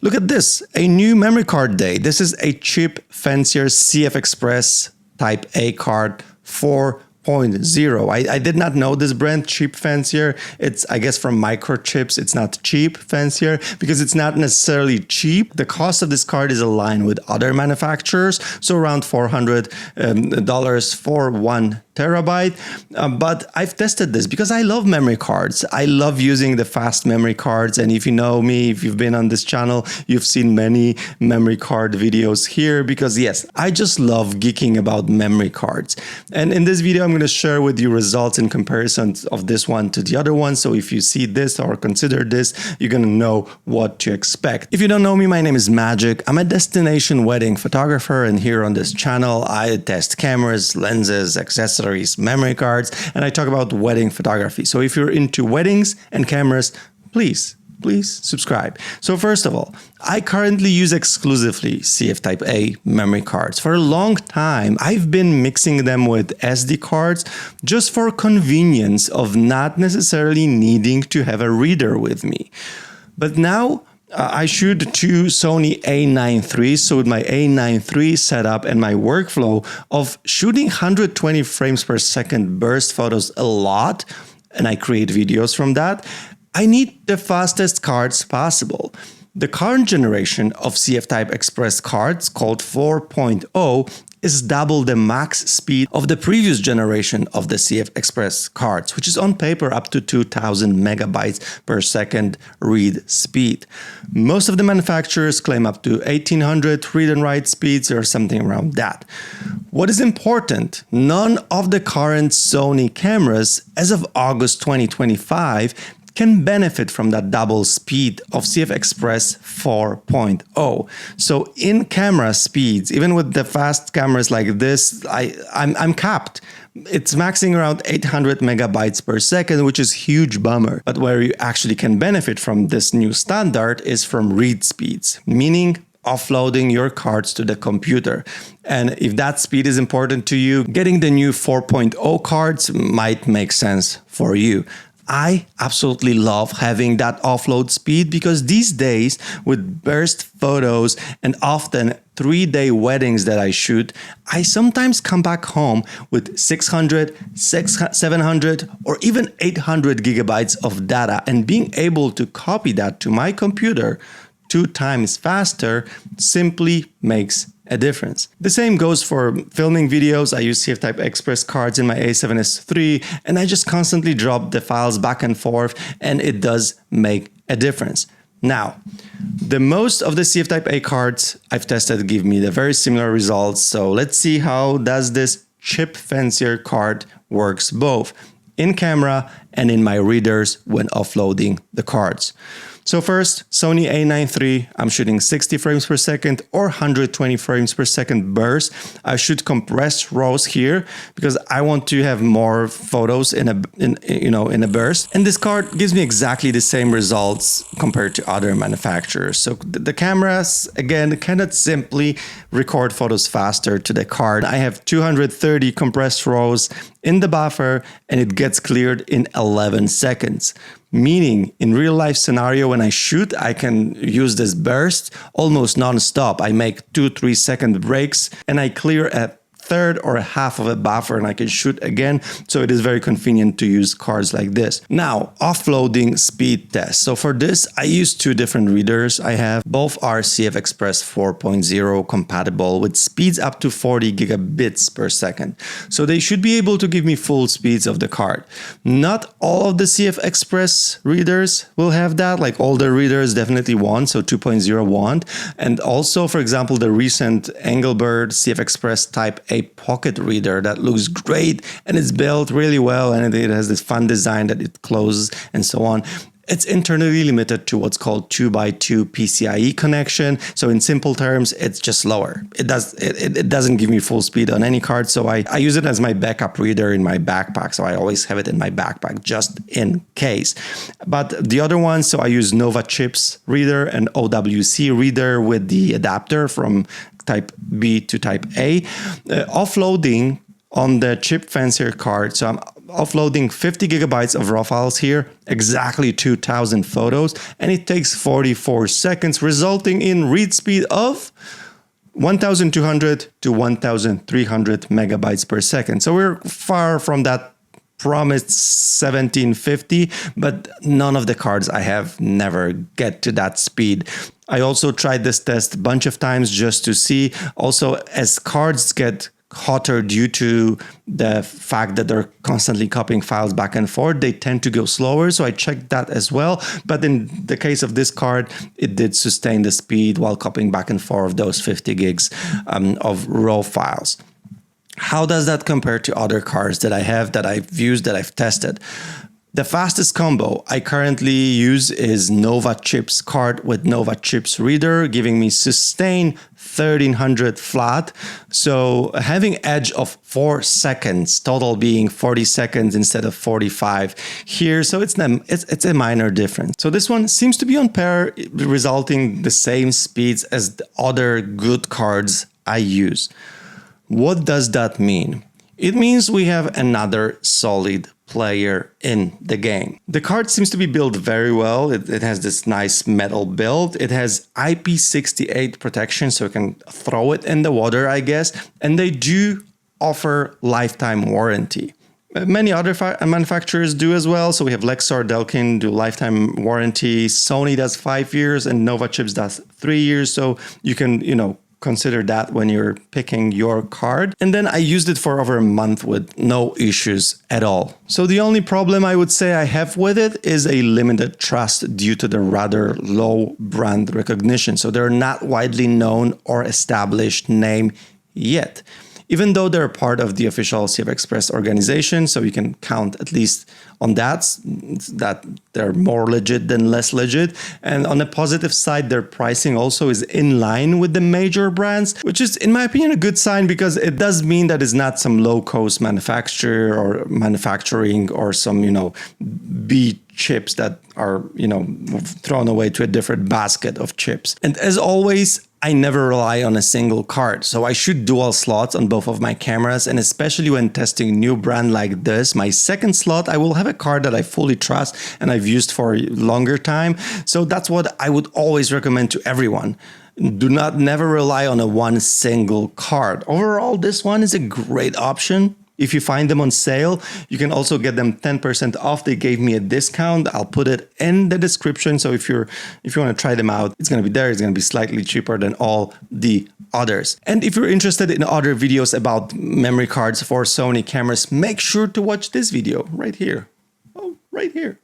Look at this, a new memory card day. This is a Chipfancier CFexpress Type A card 4.0. I did not know this brand, Chipfancier. It's, I guess, from Microchips. It's not Chipfancier because it's not necessarily cheap. The cost of this card is aligned with other manufacturers, so around $400 for 1 terabyte. But I've tested this because I love memory cards. I love using the fast memory cards. And if you know me, if you've been on this channel, you've seen many memory card videos here because yes, I just love geeking about memory cards. And in this video, I'm going to share with you results in comparison of this one to the other one. So if you see this or consider this, you're going to know what to expect. If you don't know me, my name is Magic. I'm a destination wedding photographer. And here on this channel, I test cameras, lenses, accessories, memory cards, and I talk about wedding photography. So if you're into weddings and cameras, please subscribe. So first of all, I currently use exclusively CF Type A memory cards. For a long time, I've been mixing them with SD cards just for convenience of not necessarily needing to have a reader with me. But now, I shoot 2 Sony A9III, so with my A9III setup and my workflow of shooting 120 frames per second burst photos a lot, and I create videos from that, I need the fastest cards possible. The current generation of CF CFexpress cards, called 4.0, is double the max speed of the previous generation of the CFexpress cards, which is on paper up to 2000 megabytes per second read speed. Most of the manufacturers claim up to 1800 read and write speeds or something around that. What is important, none of the current Sony cameras as of August 2025 can benefit from that double speed of CFexpress 4.0. So in camera speeds, even with the fast cameras like this, I'm capped. It's maxing around 800 megabytes per second, which is huge bummer. But where you actually can benefit from this new standard is from read speeds, meaning offloading your cards to the computer. And if that speed is important to you, getting the new 4.0 cards might make sense for you. I absolutely love having that offload speed because these days with burst photos and often 3-day weddings that I shoot, I sometimes come back home with 600, 700 or even 800 gigabytes of data, and being able to copy that to my computer 2 times faster simply makes a difference. The same goes for filming videos. I use CF CFexpress cards in my A7S III, and I just constantly drop the files back and forth, and it does make a difference. Now, the most of the CF Type A cards I've tested give me the very similar results. So let's see how does this Chipfancier card works both in camera and in my readers when offloading the cards. So first, Sony A9III, I'm shooting 60 frames per second or 120 frames per second burst. I shoot compressed RAWs here because I want to have more photos in a burst. And this card gives me exactly the same results compared to other manufacturers. So the cameras, again, cannot simply record photos faster to the card. I have 230 compressed RAWs in the buffer and it gets cleared in 11 seconds. Meaning, in real life scenario, when I shoot, I can use this burst almost non-stop. I make 2-3 second breaks and I clear a third or a half of a buffer and I can shoot again. So it is very convenient to use cards like this. Now, offloading speed test. So for this, I use 2 different readers. I have both are CFexpress 4.0 compatible with speeds up to 40 gigabits per second. So they should be able to give me full speeds of the card. Not all of the CFexpress readers will have that, like older readers definitely won't, so 2.0 won't. And also, for example, the recent Engelbert CFexpress Type A pocket reader that looks great and it's built really well and it has this fun design that it closes and so on. It's internally limited to what's called 2x2 PCIe connection. So in simple terms, it's just slower. It doesn't give me full speed on any card. So I use it as my backup reader in my backpack. So I always have it in my backpack just in case. But the other one, so I use Nova Chips reader and OWC reader with the adapter from Type B to Type A. Offloading on the Chipfancier card. So offloading 50 gigabytes of raw files here, exactly 2000 photos, and it takes 44 seconds, resulting in read speed of 1200 to 1300 megabytes per second. So we're far from that promised 1750, but none of the cards I have never get to that speed. I also tried this test a bunch of times just to see. Also, as cards get hotter due to the fact that they're constantly copying files back and forth, they tend to go slower. So I checked that as well. But in the case of this card, it did sustain the speed while copying back and forth those 50 gigs of raw files. How does that compare to other cards that I have, that I've used, that I've tested? The fastest combo I currently use is Nova Chips card with Nova Chips reader, giving me sustained 1300 flat. So having edge of 4 seconds, total being 40 seconds instead of 45 here. So it's a minor difference. So this one seems to be on par, resulting the same speeds as the other good cards I use. What does that mean? It means we have another solid player in the game. The card seems to be built very well. It has this nice metal build. It has IP68 protection, so you can throw it in the water, I guess. And they do offer lifetime warranty. Many other manufacturers do as well. So we have Lexar, Delkin do lifetime warranty. Sony does 5 years and Nova Chips does 3 years. So you can, consider that when you're picking your card. And then I used it for over a month with no issues at all. So the only problem I would say I have with it is a limited trust due to the rather low brand recognition. So they're not widely known or established name yet, even though they're part of the official CFexpress organization. So you can count at least on that they're more legit than less legit. And on the positive side, their pricing also is in line with the major brands, which is, in my opinion, a good sign, because it does mean that it's not some low-cost manufacturer or manufacturing or some, B chips that are, thrown away to a different basket of chips. And as always, I never rely on a single card, so I shoot dual slots on both of my cameras, and especially when testing a new brand like this, my second slot, I will have a card that I fully trust and I've used for a longer time. So that's what I would always recommend to everyone. Never rely on a one single card. Overall, this one is a great option. If you find them on sale, you can also get them 10% off. They gave me a discount. I'll put it in the description. So if you want to try them out, it's going to be there. It's going to be slightly cheaper than all the others. And if you're interested in other videos about memory cards for Sony cameras, make sure to watch this video right here. Oh, right here.